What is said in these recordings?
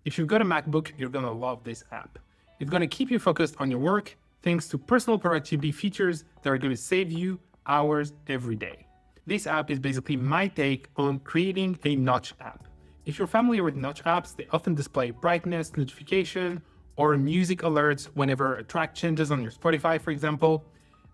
If you've got a MacBook, you're gonna love this app. It's gonna keep you focused on your work thanks to personal productivity features that are gonna save you hours every day. This app is basically my take on creating a Notch app. If you're familiar with Notch apps, they often display brightness, notification, or music alerts whenever a track changes on your Spotify, for example.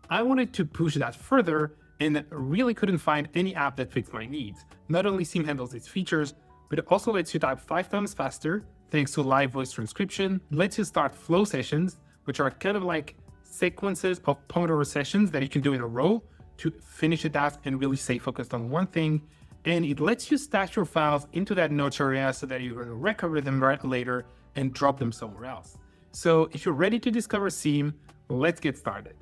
I wanted to push that further and really couldn't find any app that fits my needs. Not only Seam handles its features, but it also lets you type 5 times faster thanks to live voice transcription. It lets you start flow sessions, which are kind of like sequences of Pomodoro sessions that you can do in a row to finish a task and really stay focused on one thing. And it lets you stash your files into that Notch area so that you're going to recover them right later and drop them somewhere else. So if you're ready to discover Seam, let's get started.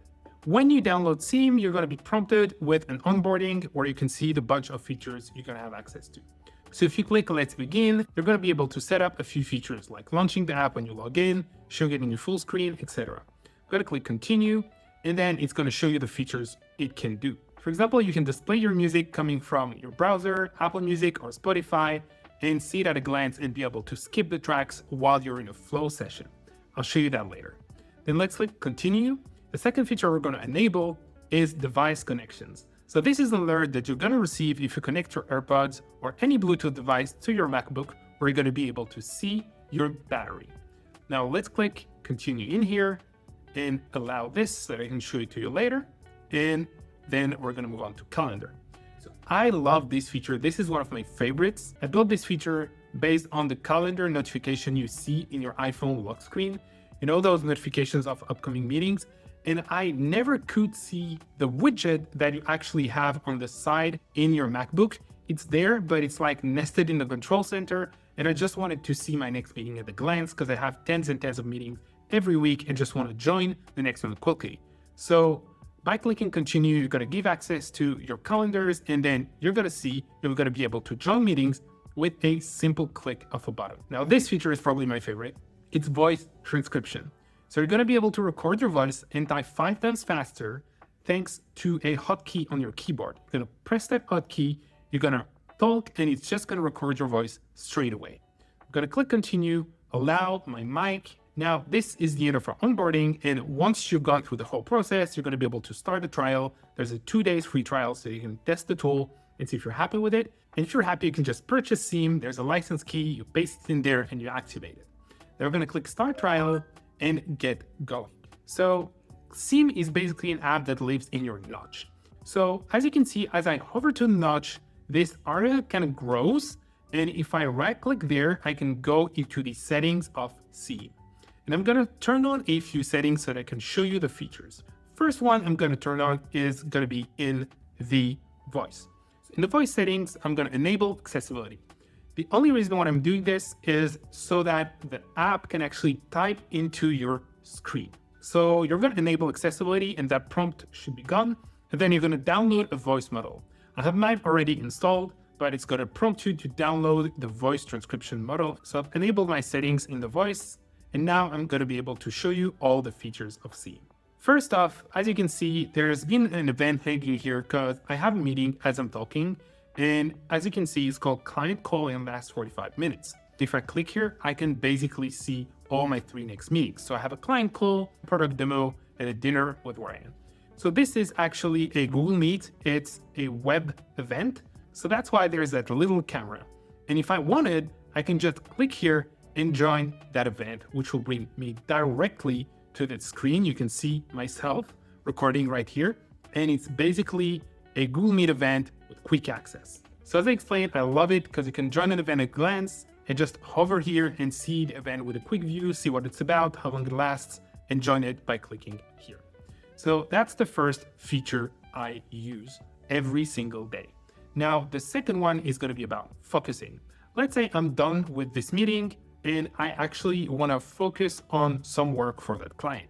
When you download Seam, you're going to be prompted with an onboarding where you can see the bunch of features you're going to have access to. So if you click Let's Begin, you're going to be able to set up a few features like launching the app when you log in, showing it in your full screen, etc. You're going to click Continue, and then it's going to show you the features it can do. For example, you can display your music coming from your browser, Apple Music, or Spotify, and see it at a glance and be able to skip the tracks while you're in a flow session. I'll show you that later. Then let's click Continue. The second feature we're going to enable is device connections. So this is an alert that you're going to receive if you connect your AirPods or any Bluetooth device to your MacBook, where you're going to be able to see your battery. Now let's click Continue in here and allow this so that I can show it to you later. And then we're going to move on to Calendar. So I love this feature. This is one of my favorites. I built this feature based on the calendar notification you see in your iPhone lock screen. You know, those notifications of upcoming meetings. And I never could see the widget that you actually have on the side in your MacBook. It's there, but it's like nested in the control center. And I just wanted to see my next meeting at a glance because I have tens and tens of meetings every week and just want to join the next one quickly. So by clicking Continue, you're going to give access to your calendars, and then you're going to see you're going to be able to join meetings with a simple click of a button. Now, this feature is probably my favorite. It's voice transcription. So you're going to be able to record your voice and type 5 times faster thanks to a hotkey on your keyboard. You're going to press that hotkey, you're going to talk, and it's just going to record your voice straight away. I'm going to click Continue, allow my mic. Now, this is the end of our onboarding, and once you've gone through the whole process, you're going to be able to start the trial. There's a 2-day free trial, so you can test the tool and see if you're happy with it. And if you're happy, you can just purchase Seam. There's a license key, you paste it in there, and you activate it. Then we're going to click Start Trial and get going. So Seam is basically an app that lives in your Notch. So as you can see, as I hover to Notch, this area kind of grows. And if I right click there, I can go into the settings of Seam. And I'm going to turn on a few settings so that I can show you the features. First one I'm going to turn on is going to be in the voice. In the voice settings, I'm going to enable accessibility. The only reason why I'm doing this is so that the app can actually type into your screen. So you're going to enable accessibility, and that prompt should be gone. And then you're going to download a voice model. I have mine already installed, but it's going to prompt you to download the voice transcription model. So I've enabled my settings in the voice. And now I'm going to be able to show you all the features of Seam. First off, as you can see, there's been an event hanging here because I have a meeting as I'm talking. And as you can see, it's called Client Call and lasts 45 minutes. If I click here, I can basically see all my 3 next meetings. So I have a client call, product demo, and a dinner with Ryan. So this is actually a Google Meet. It's a web event. So that's why there's that little camera. And if I wanted, I can just click here and join that event, which will bring me directly to that screen. You can see myself recording right here. And it's basically a Google Meet event with quick access. So as I explained, I love it because you can join an event at a glance and just hover here and see the event with a quick view, see what it's about, how long it lasts, and join it by clicking here. So that's the first feature I use every single day. Now, the second one is going to be about focusing. Let's say I'm done with this meeting and I actually want to focus on some work for that client.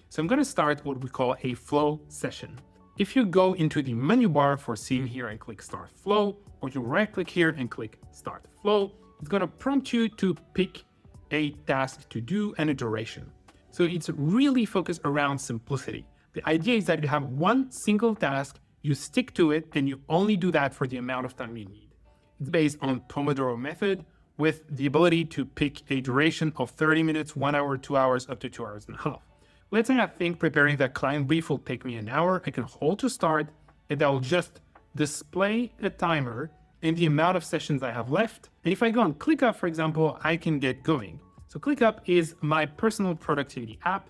So I'm going to start what we call a flow session. If you go into the menu bar for Seam here and click Start Flow, or you right click here and click Start Flow, it's going to prompt you to pick a task to do and a duration. So it's really focused around simplicity. The idea is that you have one single task, you stick to it, and you only do that for the amount of time you need. It's based on Pomodoro method, with the ability to pick a duration of 30 minutes, 1 hour, 2 hours, up to 2 hours and a half. Let's say I think preparing that client brief will take me an hour. I can hold to start, and that will just display a timer and the amount of sessions I have left. And if I go on ClickUp, for example, I can get going. So ClickUp is my personal productivity app,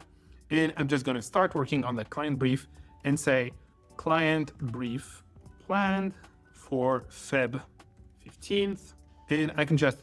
and I'm just going to start working on that client brief and say client brief planned for Feb 15th. And I can just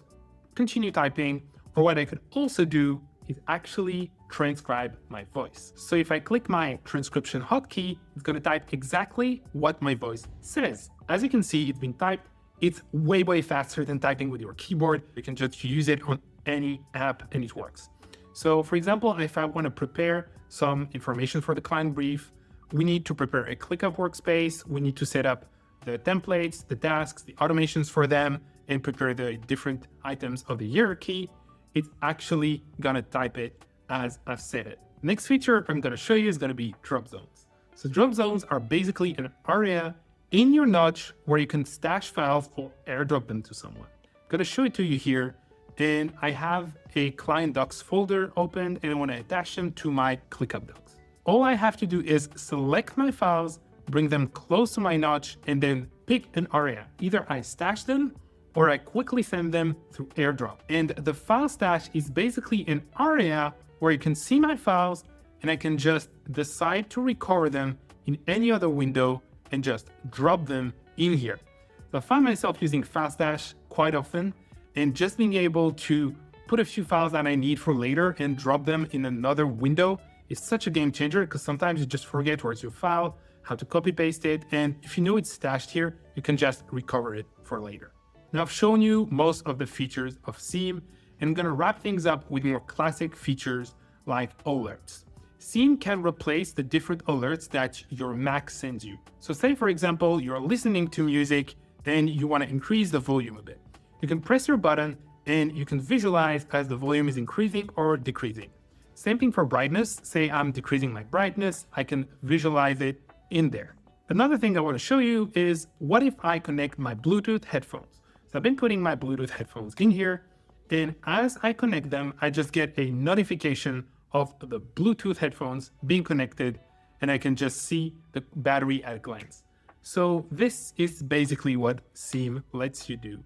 continue typing, or what I could also do is actually transcribe my voice. So if I click my transcription hotkey, it's going to type exactly what my voice says. As you can see, it's been typed. It's way faster than typing with your keyboard. You can just use it on any app and it works. So for example, if I want to prepare some information for the client brief, we need to prepare a ClickUp workspace. We need to set up the templates, the tasks, the automations for them, and prepare the different items of the hierarchy. It's actually gonna type it as I've said it. Next feature I'm gonna show you is gonna be drop zones. So drop zones are basically an area in your notch where you can stash files or airdrop them to someone. I'm gonna show it to you here. And I have a client docs folder opened and I wanna attach them to my ClickUp docs. All I have to do is select my files, bring them close to my notch, and then pick an area. Either I stash them or I quickly send them through AirDrop. And the file stash is basically an area where you can see my files and I can just decide to recover them in any other window and just drop them in here. So I find myself using file stash quite often, and just being able to put a few files that I need for later and drop them in another window is such a game changer, because sometimes you just forget where's your file, how to copy paste it, and if you know it's stashed here, you can just recover it for later. Now I've shown you most of the features of Seam, and I'm gonna wrap things up with more classic features like alerts. Seam can replace the different alerts that your Mac sends you. So say for example, you're listening to music and you wanna increase the volume a bit. You can press your button and you can visualize as the volume is increasing or decreasing. Same thing for brightness. Say I'm decreasing my brightness, I can visualize it in there. Another thing I want to show you is what if I connect my Bluetooth headphones. So I've been putting my Bluetooth headphones in here, and as I connect them, I just get a notification of the Bluetooth headphones being connected, and I can just see the battery at a glance. So this is basically what Seam lets you do.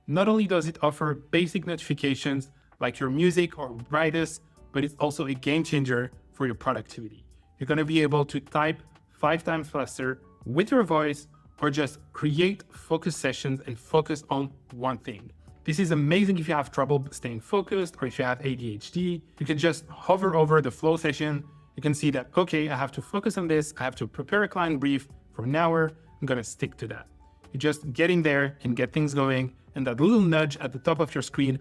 Not only does it offer basic notifications like your music or brightness, but it's also a game changer for your productivity. You're going to be able to type 5 times faster with your voice, or just create focus sessions and focus on one thing. This is amazing if you have trouble staying focused, or if you have ADHD. You can just hover over the flow session. You can see that, okay, I have to focus on this. I have to prepare a client brief for an hour. I'm going to stick to that. You just get in there and get things going. And that little nudge at the top of your screen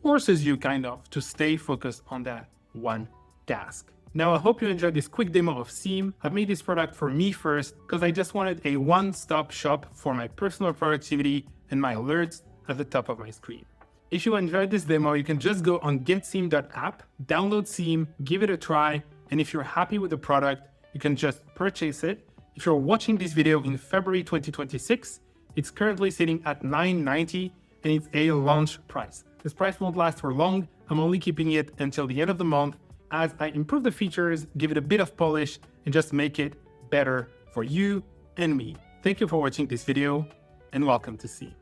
forces you kind of to stay focused on that one task. Now, I hope you enjoyed this quick demo of Seam. I've made this product for me first because I just wanted a one-stop shop for my personal productivity and my alerts at the top of my screen. If you enjoyed this demo, you can just go on getseam.app, download Seam, give it a try, and if you're happy with the product, you can just purchase it. If you're watching this video in February 2026, it's currently sitting at $9.90 and it's a launch price. This price won't last for long. I'm only keeping it until the end of the month as I improve the features, give it a bit of polish, and just make it better for you and me. Thank you for watching this video, and welcome to Seam.